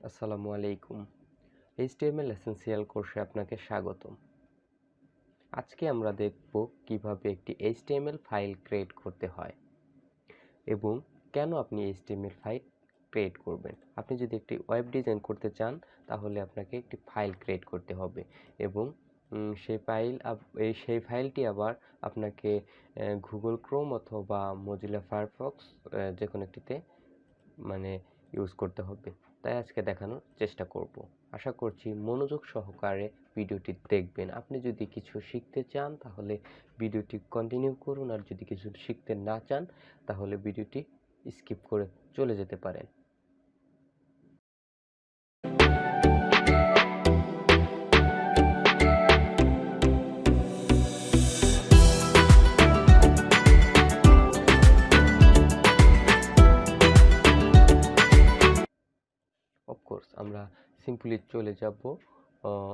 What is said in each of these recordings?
আসসালামু আলাইকুম। HTML essential কোর্সে আপনাকে স্বাগতম। আজকে আমরা দেখব কিভাবে একটি HTML ফাইল ক্রিয়েট করতে হয় এবং কেন আপনি HTML ফাইল ক্রিয়েট করবেন। আপনি যদি একটি ওয়েব ডিজাইন করতে চান তাহলে আপনাকে একটি ফাইল ক্রিয়েট করতে হবে এবং সেই ফাইলটি আবার আপনাকে গুগল ক্রোম অথবা মজিলা ফায়ারফক্স যে কোনো একটিতে ইউজ করতে হবে। তাই আজকে দেখানোর চেষ্টা করব। আশা করছি মনোযোগ সহকারে ভিডিওটি দেখবেন। আপনি যদি কিছু শিখতে চান তাহলে ভিডিওটি কন্টিনিউ করুন, আর যদি কিছু শিখতে না চান তাহলে ভিডিওটি স্কিপ করে চলে যেতে পারেন। অফকোর্স আমরা সিম্পলি চলে যাব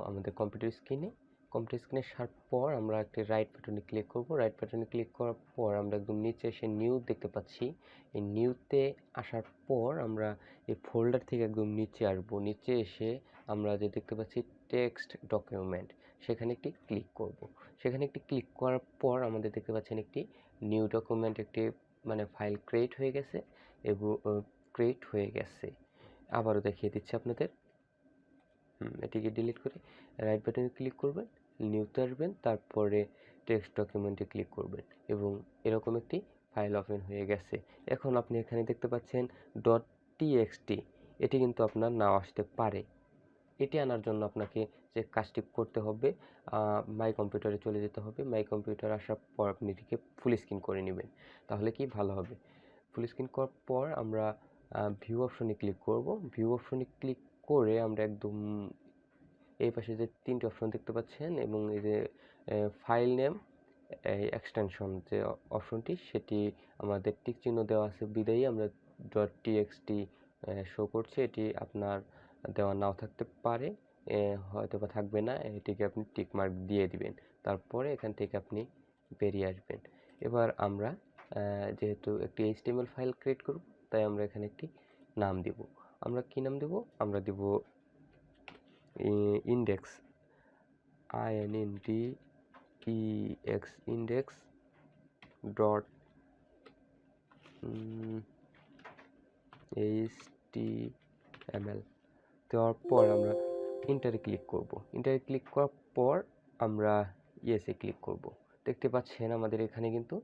আমাদের কম্পিউটার স্ক্রিনে। কম্পিউটার স্ক্রিনে আসার পর আমরা একটি রাইট বাটনে ক্লিক করব। রাইট বাটনে ক্লিক করার পর আমরা একদম নিচে এসে নিউ দেখতে পাচ্ছি। এই নিউতে আসার পর আমরা এই ফোল্ডার থেকে একদম নিচে আসবো। নিচে এসে আমরা যে দেখতে পাচ্ছি টেক্সট ডকুমেন্ট, সেখানে একটি ক্লিক করব। সেখানে একটি ক্লিক করার পর আমাদের দেখতে পাচ্ছেন একটি নিউ ডকুমেন্ট, একটি ফাইল ক্রিয়েট হয়ে গেছে এবং আবারও দেখিয়ে দিচ্ছি আপনাদের। এটিকে ডিলিট করে রাইট বাটনে ক্লিক করবেন, নিউতে আসবেন, তারপরে টেক্সট ডকুমেন্টে ক্লিক করবেন এবং এরকম একটি ফাইল ওপেন হয়ে গেছে। এখন আপনি এখানে দেখতে পাচ্ছেন .txt। এটি কিন্তু আপনার নাও আসতে পারে। এটি আনার জন্য আপনাকে যে কাজটি করতে হবে, মাই কম্পিউটারে চলে যেতে হবে। মাই কম্পিউটার আসার পর আপনি এটিকে ফুল স্ক্রিন করে নেবেন, তাহলে কি ভালো হবে। ফুল স্ক্রিন করার পর আমরা ভিউ অপশনে ক্লিক করব। ভিউ অপশনে ক্লিক করে আমরা একদম এই পাশে যে তিনটি অপশন দেখতে পাচ্ছেন এবং এই যে ফাইল নেম, এই এক্সটেনশন যে অপশনটি, সেটি আমাদের টিক চিহ্ন দেওয়া আছে বিদায়ী আমরা .txt শো করছে। এটি আপনার দেওয়া নাও থাকতে পারে, হয়তো বা থাকবে না। এটিকে আপনি টিক মার্ক দিয়ে দিবেন, তারপরে এখান থেকে আপনি বেরিয়ে আসবেন। এবার আমরা যেহেতু একটি HTML ফাইল ক্রিয়েট করব, তাই আমরা এখানে একটি নাম দিব। আমরা কি নাম দেব? আমরা দিব index, INDEX, index dot HTML দেওয়ার পর আমরা ইন্টারে ক্লিক করব। ইন্টারে ক্লিক করার পর আমরা ইয়েসে ক্লিক করব। দেখতে পাচ্ছেন আমাদের এখানে কিন্তু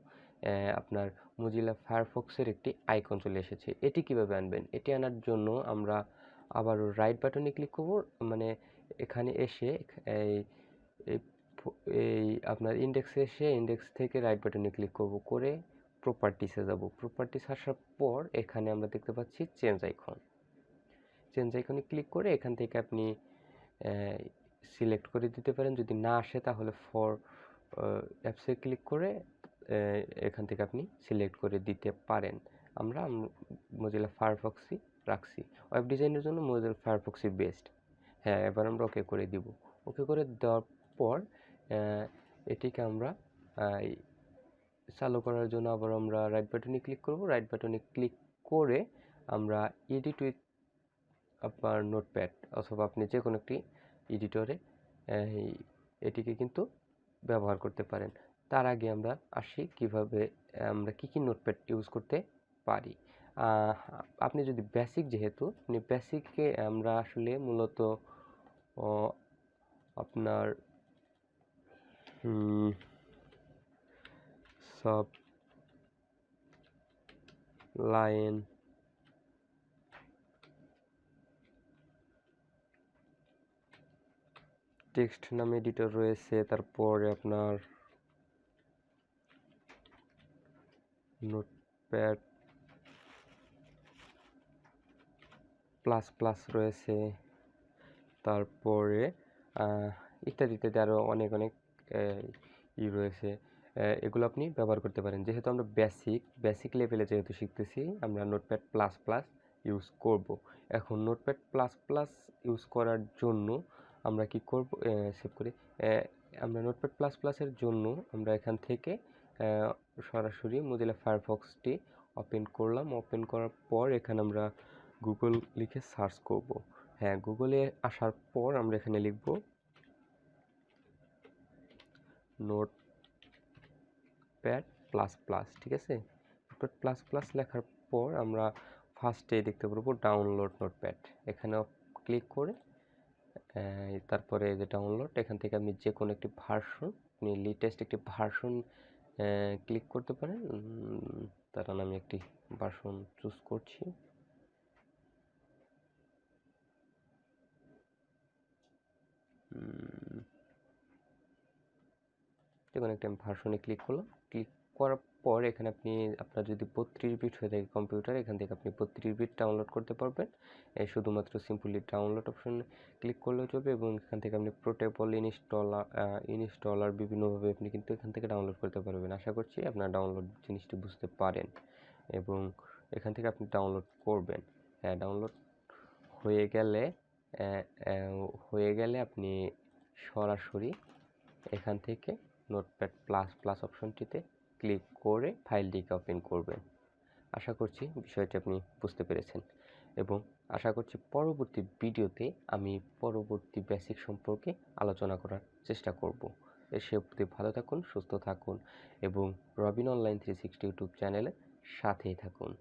আপনার মজিলা ফায়ারফক্সের একটি আইকন চলে এসেছে। এটি কিভাবে আনবেন? এটি আনার জন্য আমরা আবারও রাইট বাটনে ক্লিক করব। এখানে এসে এই আপনার ইন্ডেক্সে এসে ইন্ডেক্স থেকে রাইট বাটনে ক্লিক করব, করে প্রপার্টিসে যাব। প্রপার্টিস আসার পর এখানে আমরা দেখতে পাচ্ছি চেঞ্জ আইকনে ক্লিক করে এখান থেকে আপনি সিলেক্ট করে দিতে পারেন। যদি না আসে তাহলে ফর অ্যাপসে ক্লিক করে এখান থেকে আপনি সিলেক্ট করে দিতে পারেন। আমরা মজিলা ফায়ারফক্সই রাখছি। ওয়েব ডিজাইনের জন্য মজিলা ফায়ারফক্সই বেস্ট। হ্যাঁ, এবার আমরা ওকে করে দিব। ওকে করে দেওয়ার পর এটিকে আমরা চালু করার জন্য আবার আমরা রাইট বাটনে ক্লিক করব। রাইট বাটনে ক্লিক করে আমরা এডিট উইথ আপনার নোটপ্যাড অথবা আপনি যে কোনো একটি এডিটরে এটিকে কিন্তু ব্যবহার করতে পারেন। তার আগে আমরা আসি কিভাবে আমরা কি নোটপ্যাড ইউজ করতে পারি। আপনি যদি যেহেতু বেসিকে আমরা আসলে মূলত আপনার সব লাইন টেক্সট নামে এডিটর রয়েছে, তারপরে আপনার নোটপ্যাড প্লাস প্লাস রয়েছে, তারপরে ইত্যাদি ইত্যাদি আরও অনেক রয়েছে। এগুলো আপনি ব্যবহার করতে পারেন। যেহেতু আমরা বেসিক লেভেলে যেহেতু শিখতেছি, আমরা নোটপ্যাড প্লাস প্লাস ইউজ করব। এখন নোটপ্যাড প্লাস প্লাস ইউজ করার জন্য আমরা কি করব? সেভ করি। আমরা নোটপ্যাড প্লাস প্লাসের জন্য আমরা এখান থেকে সরাসরি মোজিলা ফায়ারফক্সটি ওপেন করলাম। ওপেন করার পর এখানে আমরা গুগল লিখে সার্চ করব। হ্যাঁ, গুগলে আসার পর আমরা এখানে লিখব নোটপ্যাড প্লাস প্লাস, ঠিক আছে। নোটপ্যাড প্লাস প্লাস লেখার পর আমরা ফার্স্টে দেখতে পারবো ডাউনলোড নোটপ্যাড। এখানে ক্লিক করে তারপরে যে ডাউনলোড, এখান থেকে আপনি যে কোনো একটি ভার্সন, আপনি লেটেস্ট একটি ভার্সন ক্লিক করতে পারেন। দাঁড়ান, আমি একটি ভার্সন চুজ করছি। দেখুন, একটা আমি ভার্সনে ক্লিক করলাম। ক্লিক করার পর এখানে আপনি, আপনার যদি 32 বিট হয়ে থাকে কম্পিউটার, এখান থেকে আপনি 32 বিট ডাউনলোড করতে পারবেন। শুধুমাত্র সিম্পলি ডাউনলোড অপশন ক্লিক করলেও চলবে, এবং এখান থেকে আপনি পোর্টেবল ইনস্টলার বিভিন্নভাবে আপনি কিন্তু এখান থেকে ডাউনলোড করতে পারবেন। আশা করছি আপনার ডাউনলোড জিনিসটি বুঝতে পারেন, এবং এখান থেকে আপনি ডাউনলোড করবেন। হ্যাঁ, ডাউনলোড হয়ে গেলে আপনি সরাসরি এখান থেকে নোটপ্যাড প্লাস প্লাস অপশনটিতে ক্লিক করে ফাইলটিকে ওপেন করবেন। আশা করছি বিষয়টি আপনি বুঝতে পেরেছেন, এবং আশা করছি পরবর্তী ভিডিওতে আমি পরবর্তী বেসিক সম্পর্কে আলোচনা করার চেষ্টা করব। সে অবধি ভালো থাকুন, সুস্থ থাকুন, এবং রবিন অনলাইন 360 ইউটিউব চ্যানেলের সাথেই থাকুন।